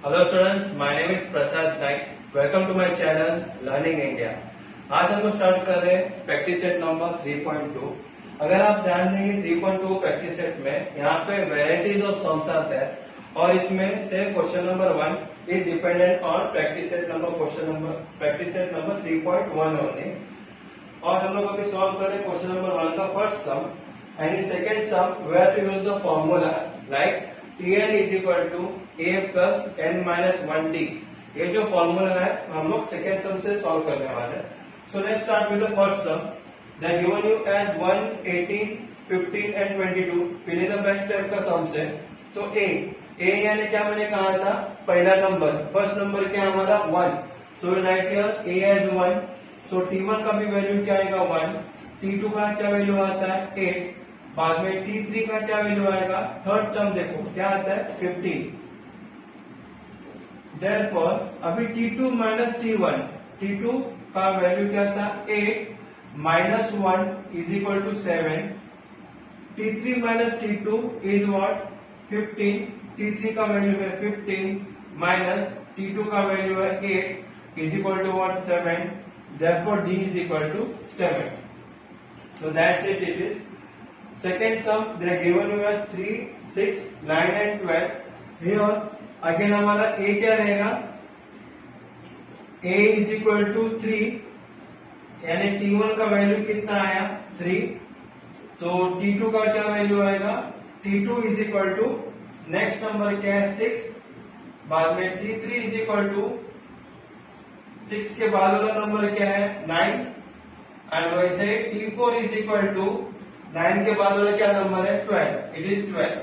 Hello students, my name is Prasad Naik. Welcome to my channel learning India. आज हम लोग start कर रहे हैं प्रैक्टिस सेट नंबर 3.2। अगर आप ध्यान देंगे 3.2 प्रैक्टिस सेट में यहाँ पे वेराइटीज ऑफ सम्स आते हैं और इसमें से question number 1 is dependent on practice set number 3.1 only. और हम लोग अभी सॉल्व कर रहे हैं क्वेश्चन नंबर 1 का first sum and in second sum we have to use the formula like Tn is equal to a plus n minus 1t। ये जो फॉर्मूला है हम लोग सेकेंड सम से सॉल्व करने वाले हैं। So let's start with the first sum. They given you as 1, 18, 15 and 22 fill in the blank type का सम है। तो a यानी क्या मैंने कहा था, पहला नंबर, फर्स्ट नंबर क्या हमारा 1। So right here a as 1। So t1 का भी वैल्यू क्या आएगा 1, t2 का क्या वैल्यू आता है 8, बाद में T3 का क्या वैल्यू आएगा, थर्ड टर्म देखो क्या आता है 15। Therefore अभी T2 माइनस T1, T2 का वैल्यू क्या था 8 minus 1 is equal to 7। T3 minus T2 is what 15। T3 का वैल्यू है 15 माइनस T2 का वैल्यू है 8 is equal to what 7। Therefore D is equal to 7। So that's it is second sum they are given you as 3, 6, 9 and 12। here again हमारा a क्या रहेगा, a is equal to 3 यानी t1 का value कितना आया 3। तो t2 का क्या वैल्यू आएगा, t2 is equal to next number क्या है 6, बाद में t3 is equal to 6 के बाद वाला नंबर क्या है 9 एंड वैसे t4 is equal to 9 के बाद वाला क्या नंबर है 12, इट इज 12।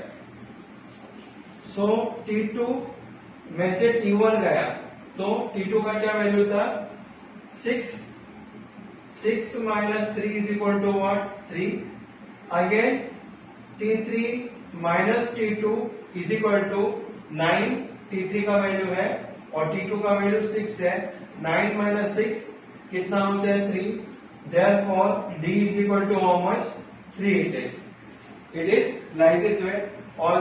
सो T2 में से T1 गया तो T2 का क्या वैल्यू था 6, 6 minus 3 is equal to what 3। Again T3 minus T2 is equal to 9, T3 का वैल्यू है और T2 का वैल्यू 6 है। 9 माइनस 6 कितना होता है 3। Therefore D is equal to how much 3 it is. It is like this way. All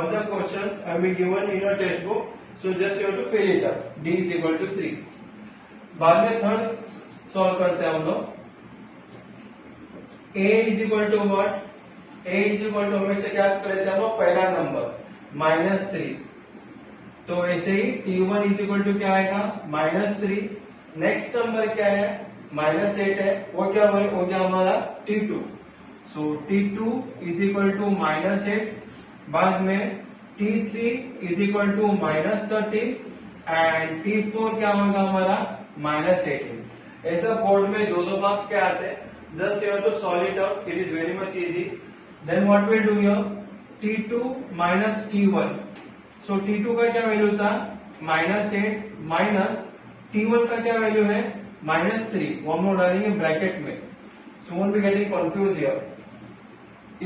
the questions have been given in your textbook. So just you have to fill it up. D is equal to 3. बाद में third solve करते हैं हम लोग। A is equal to what? A is equal to हमेशा क्या लेते हैं हम लोग, पहला नंबर -3। तो ऐसे ही T1 is equal to क्या आएगा -3। नेक्स्ट नंबर क्या है -8 है, वो क्या हो गया हमारा T2। So T2 is equal to -8, बाद में T3 is equal to -13 and T4 क्या होगा हमारा -18। ऐसा बोर्ड में दो मार्क्स क्या आते हैं, just you have to solve it out, it is very much easy. Then what will do here T2 minus T1। सो T2 का क्या वैल्यू था -8 माइनस T1 का क्या वैल्यू है -3, वो हम लोग डालेंगे ब्रैकेट में, so won't be getting confuse here.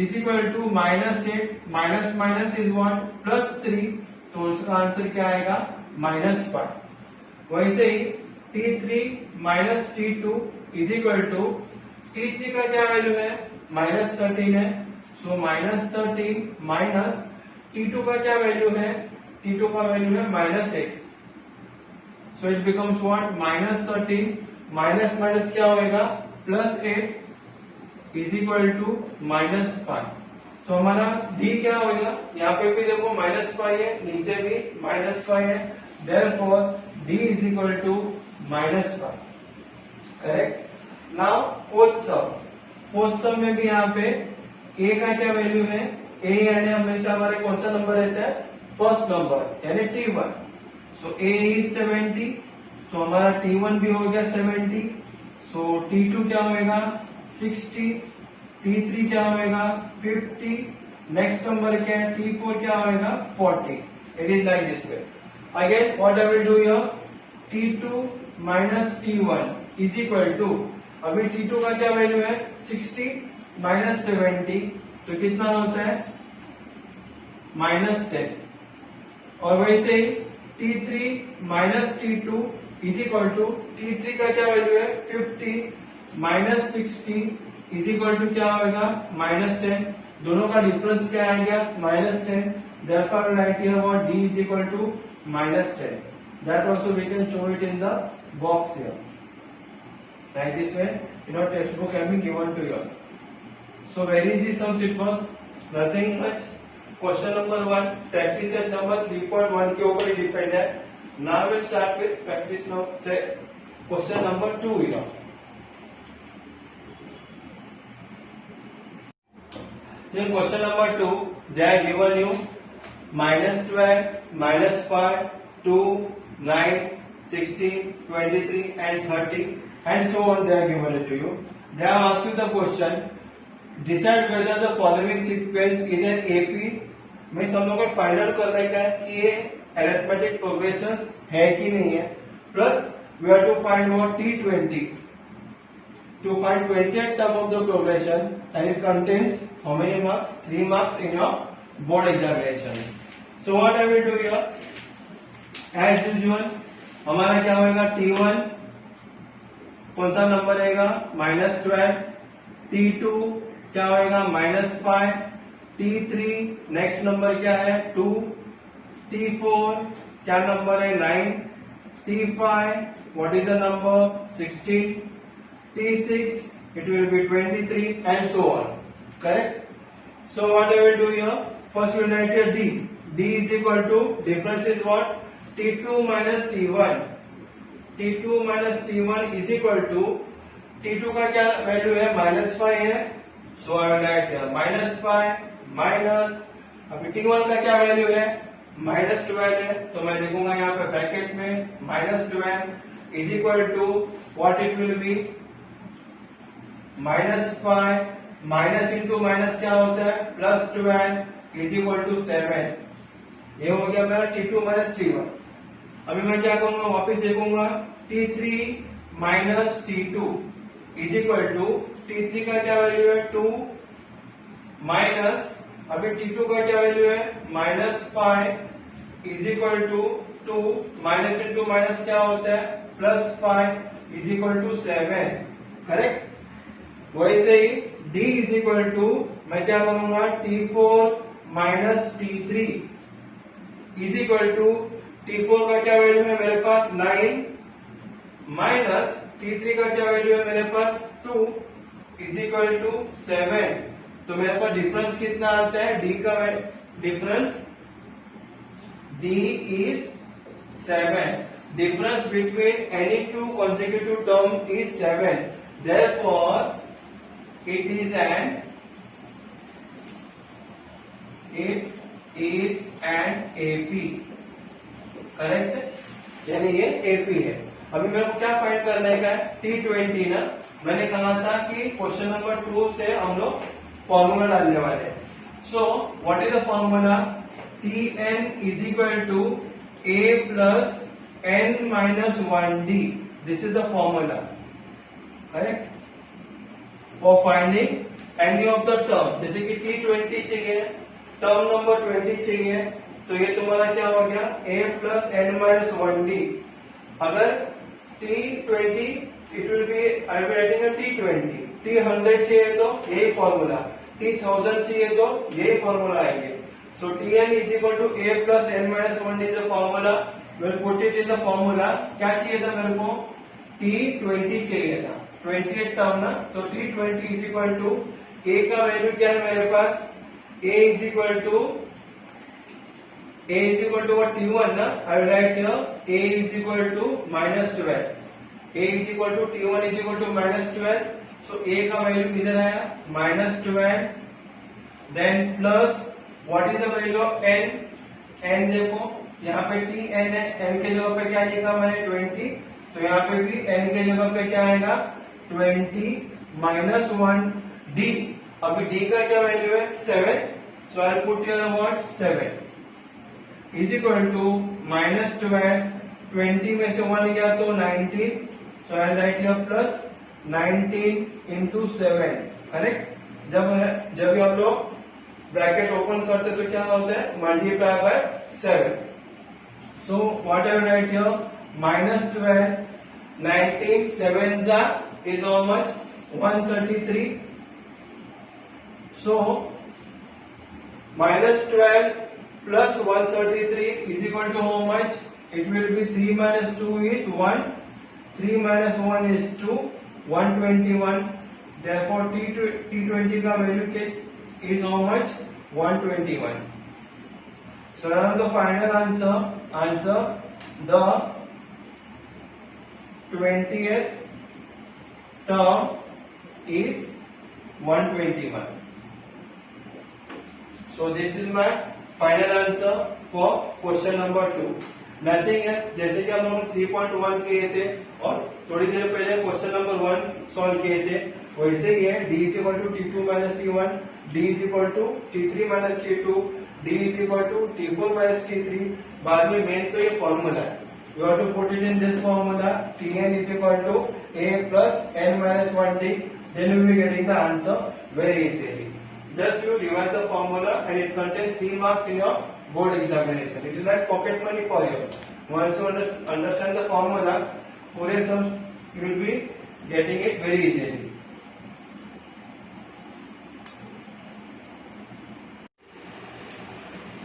Is equal to -8 minus minus is what +3, तो उसका आंसर क्या आएगा -5। वैसे ही T3 minus T2 is equal to T3 का क्या वैल्यू है -13 है, सो -13 माइनस T2 का क्या वैल्यू है, T2 का वैल्यू है -8। So it becomes what -13 minus minus क्या होएगा +8 इज इक्वल टू -5। सो हमारा D क्या होगा, यहाँ पे भी देखो -5 है, नीचे भी -5 है। Therefore D इज इक्वल टू -5। करेक्ट। नाउ फोर्थ सम में भी यहाँ पे A का क्या वैल्यू है, A यानी हमेशा हमारे कौन सा नंबर रहता है, फर्स्ट नंबर यानी T1। सो A is 70, तो हमारा T1 भी हो गया 70। सो T2 क्या होएगा 60, T3 क्या होएगा 50, नेक्स्ट नंबर क्या है T4 क्या होएगा 40। It is like this way. Again what I will do here T2 minus T1 is equal to, अभी T2 का क्या वैल्यू है 60 माइनस 70, तो कितना होता है -10। और वैसे ही T3 minus T2 is equal to, T3 का क्या वैल्यू है 50 माइनस 60 इज इक्वल टू क्या होगा -10। दोनों का डिफरेंस क्या आएगा -10। therefore I will write here what d is equal to -10. That also we can show it in the box here. Like this way, textbook can be given to you. So very easy sums it was, nothing much. Question number 1, practice set number 3.1 के ऊपर ही depend है. Now we start with practice से question number 2 here. So question number 2, they are given you -12, -5, 2, 9, 16, 23 and 30 and so on. They are given it to you. They are asking the question, decide whether the following sequence is an AP. में सब लोगों को find out करने का है कि ये arithmetic progressions है कि नहीं है. Plus we have to find what T20 to find 20th term of the progression and it contains how many marks? 3 marks in your board examination. So what I will do here, as usual हमारा क्या होगा, T1 कौन सा number रहेगा, -12. T2 क्या होगा, -5. T3 next number क्या है, 2. T4 क्या नंबर है, 9. T5 what is the number, 16. T6 it will be 23 and so on. Correct? So what I will do here, first we will write here D. D is equal to, difference is what, T2 minus T1. T2 minus T1 is equal to, T2 का क्या value है, -5 है. So I will write here -5 minus, अभी T1 का क्या value है, -12 है. तो मैं लिखूंगा यहाँ पे ब्रैकेट में -12 is equal to what it will be, -5 minus into minus क्या होता है, +12 इज इक्वल टू 7. ये हो गया मेरा T2 माइनस T1. अभी मैं क्या करूंगा, वापस देखूंगा, T3 minus T2 is equal to, T3 का क्या वैल्यू है, 2 माइनस, अभी T2 का क्या वैल्यू है, -5 is equal to 2 minus into minus क्या होता है, +5 इज इक्वल टू 7. करेक्ट? वैसे ही D इज इक्वल टू, मैं क्या करूंगा, T4 minus T3 is equal to, T4 का क्या वैल्यू है मेरे पास, 9 माइनस T3 का क्या वैल्यू है मेरे पास, 2 इज इक्वल टू 7. तो मेरे पास डिफरेंस कितना आता है, D का difference, D is 7. Difference between any two consecutive term is 7. Therefore, it is an AP. Correct? यानी ये AP है. अभी मेरे को क्या फाइंड करने का है, T20 ना. मैंने कहा था कि क्वेश्चन नंबर 2 से हम लोग फॉर्मूला डालने वाले. So what is the formula, Tn is equal to A plus n minus 1D. This is the formula. Correct? For finding any of the term, जैसे कि T20 चाहिए, टर्म नंबर 20 चाहिए, तो ये तुम्हारा क्या हो गया, A plus n minus 1D. अगर T20 it will B, I will writing T20. T100 चाहिए तो यही फॉर्मूला, T1000 चाहिए तो यही फॉर्मूला आएंगे. So Tn is equal to A plus n minus 1D is the formula. Will put it in the formula. क्या चाहिए था मेरे को, T20 चाहिए था, 28 टर्म ना. तो T20 is equal to, A का वैल्यू क्या है मेरे पास, A is equal to T1 ना. I will write here A is equal to -12. A is equal to T1 is equal to -12. So A का वैल्यू किधर आया, -12. Then plus what is the value of n? n देखो यहाँ पे Tn है, n के जगह पे क्या लिखा मैंने, 20. तो यहाँ पे भी n के जगह पे क्या आएगा, 20 माइनस 1D. अभी D का क्या वैल्यू है, 7. So I'll put here what, 7 is equal to -12. 20 में से 1 गया तो 19. So I'll write here plus 19 into 7. Correct? जब हम लोग ब्रैकेट ओपन करते तो क्या होता है, multiply by 7. So what I will write here, -12, 19, 7 is how much, 133. So -12 plus 133 is equal to how much? It will be 3 minus 2 is 1. 3 minus 1 is 2. 121. Therefore T20 का value is how much? 121. So now the final answer the 20th term is 121. So this is my final answer for question number 2. Nothing else. जैसे कि हम लोग 3.1 किए थे और थोड़ी देर पहले क्वेश्चन नंबर 1 सॉल्व किए थे, वैसे ही है. D is equal to T2 minus T1, D is equal to T3 minus T2, D is equal to T4 minus T3. बाद में मेन तो ये फॉर्मूला है. You have to put it in this formula. Tn is equal to A plus n minus 1t. Then you will be getting the answer very easily. Just you revise the formula and it contains 3 marks in your board examination. It is like pocket money for you. Once you understand the formula, पूरे sums you will be getting it very easily.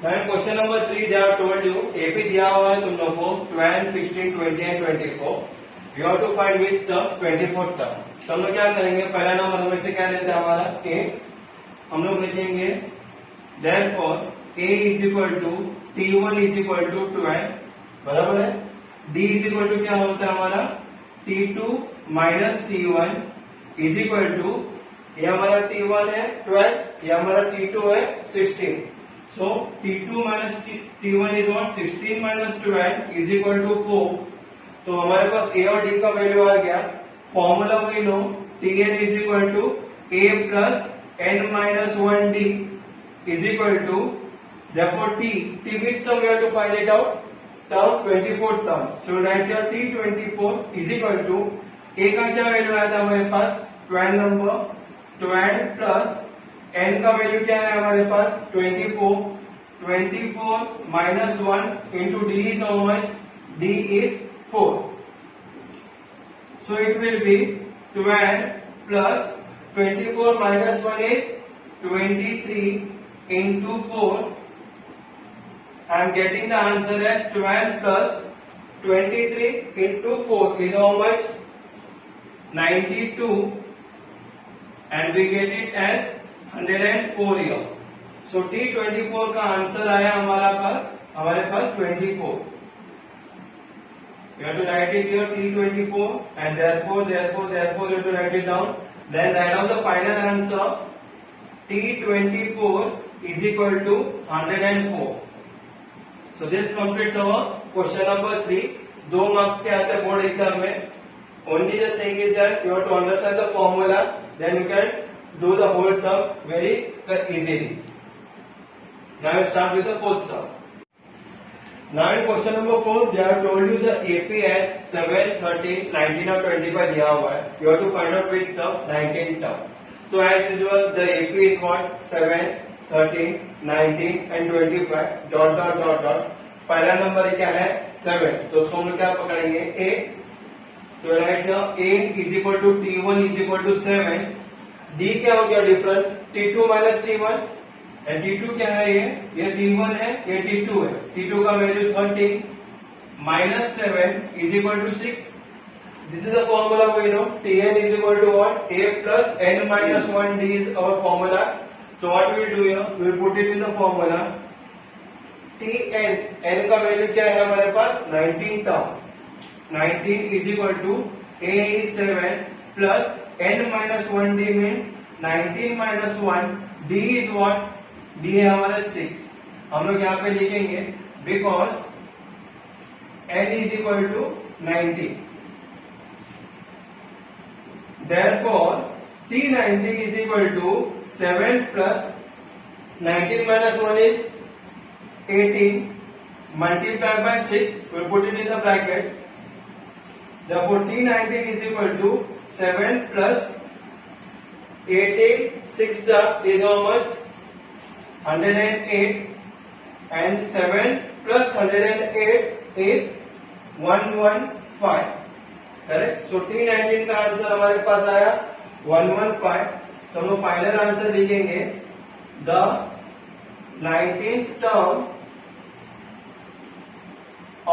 Now question number 3 they have told you AP दिया हुआ है तुम लोग को 12, 16, 20 and 24. You have to find which term 24th term. तो हम लोग क्या करेंगे, पहला नंबर हमें से क्या लेते हैं हमारा A. हम लोग लिखेंगे therefore A is equal to T1 is equal to 12. बराबर है. D is equal to क्या होता है हमारा T2 minus T1 is equal to, ये हमारा T1 है 12, ये हमारा T2 है 16. So T2 minus T1 is what? 16 minus 12 is equal to 4. तो हमारे पास A और D का वैल्यू आ गया. Formula we know Tn is equal to A plus n minus 1D is equal to, therefore T which term we have to find it out? Term 24th term. So write here T24 is equal to A का क्या value आया था हमारे पास 12 number, 12 plus n का value क्या है हमारे पास 24. 24 minus 1 into D is how much? D is 4. So it will be 12 plus 24 minus 1 is 23 into 4. I am getting the answer as 12 plus 23 into 4 is how much? 92, and we get it as 104 here. So T24 का answer आया हमारे पास 24. You have to write it here T24 and therefore you have to write it down. Then write down the final answer. T24 is equal to 104. So this completes our question number 3. 2 marks के आते हैं board exam में. Only the thing is that you have to understand the formula, then you can do the whole sum very easily. Now we start with the 4th sum. Now in question number 4 they have told you the AP as 7, 13, 19 or 25 दिया हुआ है. You have to find out which term 19 term. So as usual the AP is what? 7, 13, 19 and 25 dot dot dot dot. पहला number क्या है 7, तो उसको हम लोग क्या पकड़ेंगे A. तो right A is equal to T1 is equal to 7. D क्या हो गया difference T2 minus T1 and T2 क्या है ये T1 है, ये T2 है. T2 का value 13 minus 7 is equal to 6. This is the formula we know. Tn is equal to what? A plus n minus 1D is our formula. So what we will do here? We will put it in the formula. Tn, n का value क्या है हमारे पास 19 term. 19 is equal to A is 7 plus n minus 1D means 19 minus 1. D is what? D है हमारा 6. हम लोग यहाँ पे लिखेंगे because n is equal to 90. Therefore T90 is equal to 7 plus 19 minus 1 is 18 multiplied by 6. We will put it in the bracket. Therefore T19 is equal to 7 plus 18, 6 is how much? 108 and 7 plus 108 is 115. Correct. So T19 का answer हमारे पास आया 115. तो हम final answer लिखेंगे the 19th term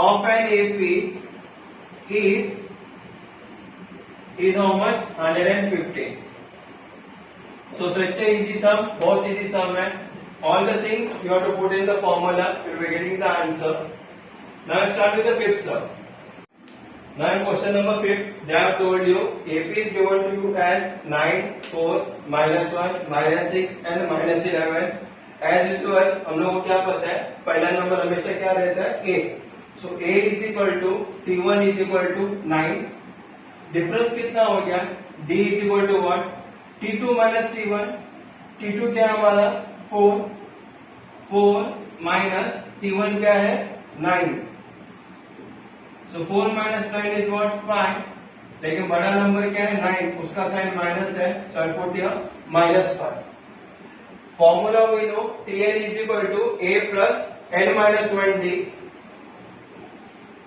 of an AP is how much? 115. So such a easy sum, बहुत easy sum है. All the things you have to put in the formula, you will be getting the answer. Now start with the fifth sum. Now in question number 5, they have told you AP is given to you as 9, 4, -1, -6 and -11. As usual, हम लोगों को क्या पता है? पहला number हमेशा क्या रहता है? A. So A is equal to T1 is equal to 9. Difference कितना हो गया? D is equal to what? T2 minus T1. T2 क्या है हमारा? 4. 4 minus T1 क्या है? 9. So 4 minus 9 is what? 5. लेकिन बड़ा नंबर क्या है? 9. उसका साइन माइनस है. So I put here -5. Formula we know Tn is equal to A plus n minus 1D.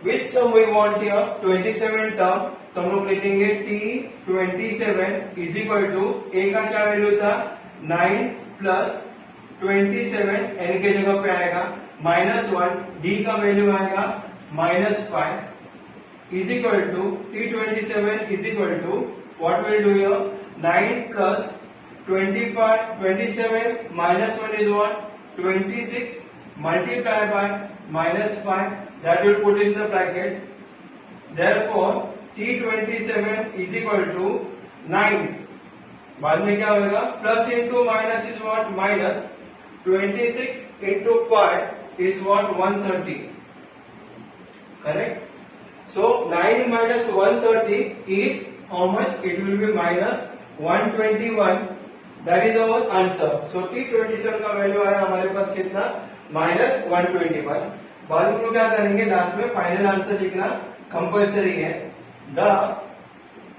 Which term we want here? 27 term. तो हम लोग लिखेंगे T27 is equal to A का क्या वैल्यू था? 9 plus 27 n के जगह पे आएगा -1. D का वैल्यू आएगा -5 is equal to T27 is equal to what we'll do here? 9 plus 27 minus 1 is what? 26 multiplied by -5, that will put in the bracket. Therefore T27 is equal to 9. बाद में क्या होगा? Plus into minus is what? Minus 26 into 5 is what? 130. Correct? So 9 minus 130 is how much? It will be minus 121. That is our answer. So T27 का value आया हमारे पास कितना? -121. बाद में हम लोग क्या करेंगे? लास्ट में फाइनल आंसर लिखना कंपल्सरी है. The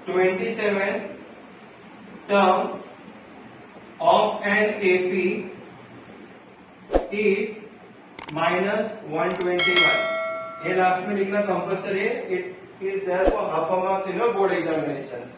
27th term of an AP is -121. ये लास्ट में लिखना कंपल्सरी है. It is there for half a marks in your board examinations.